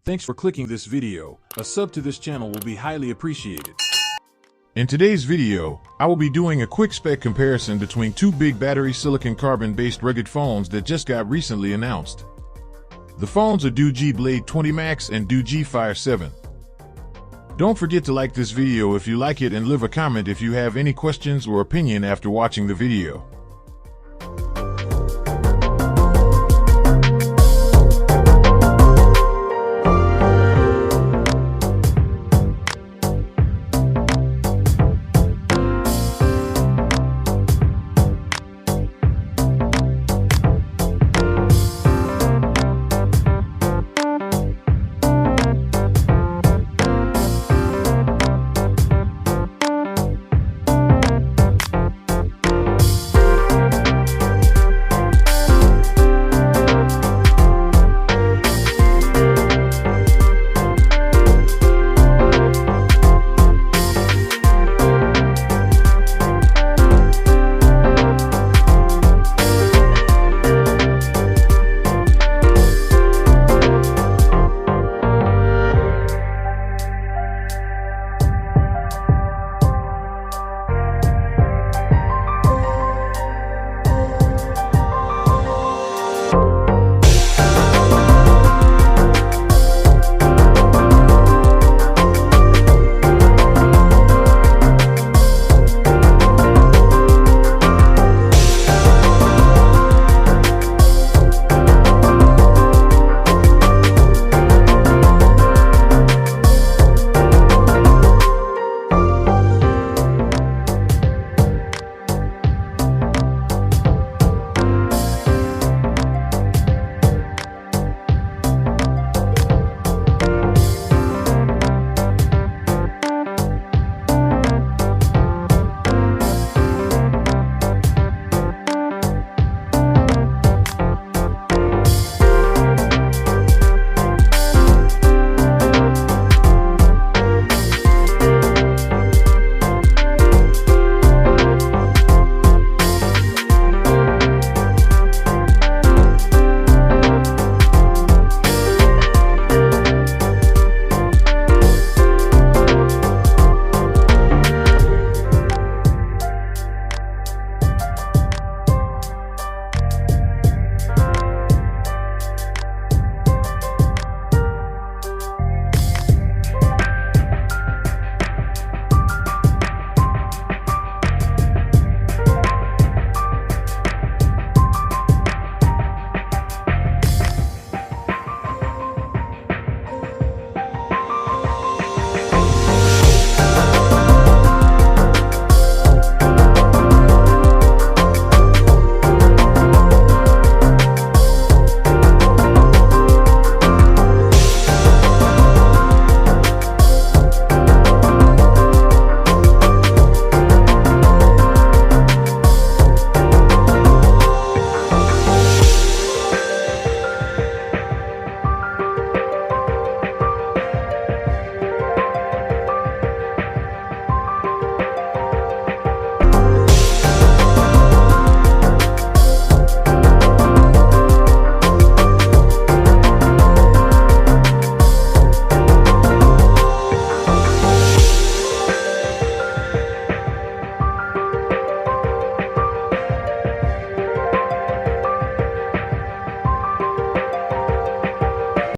Thanks for clicking this video. A sub to this channel will be highly appreciated. In today's video, I will be doing a quick spec comparison between two big battery silicon carbon based rugged phones that just got recently announced. The phones are DOOGEE Blade 20 Max and DOOGEE Fire 7. Don't forget to like this video if you like it and leave a comment if you have any questions or opinion after watching the video.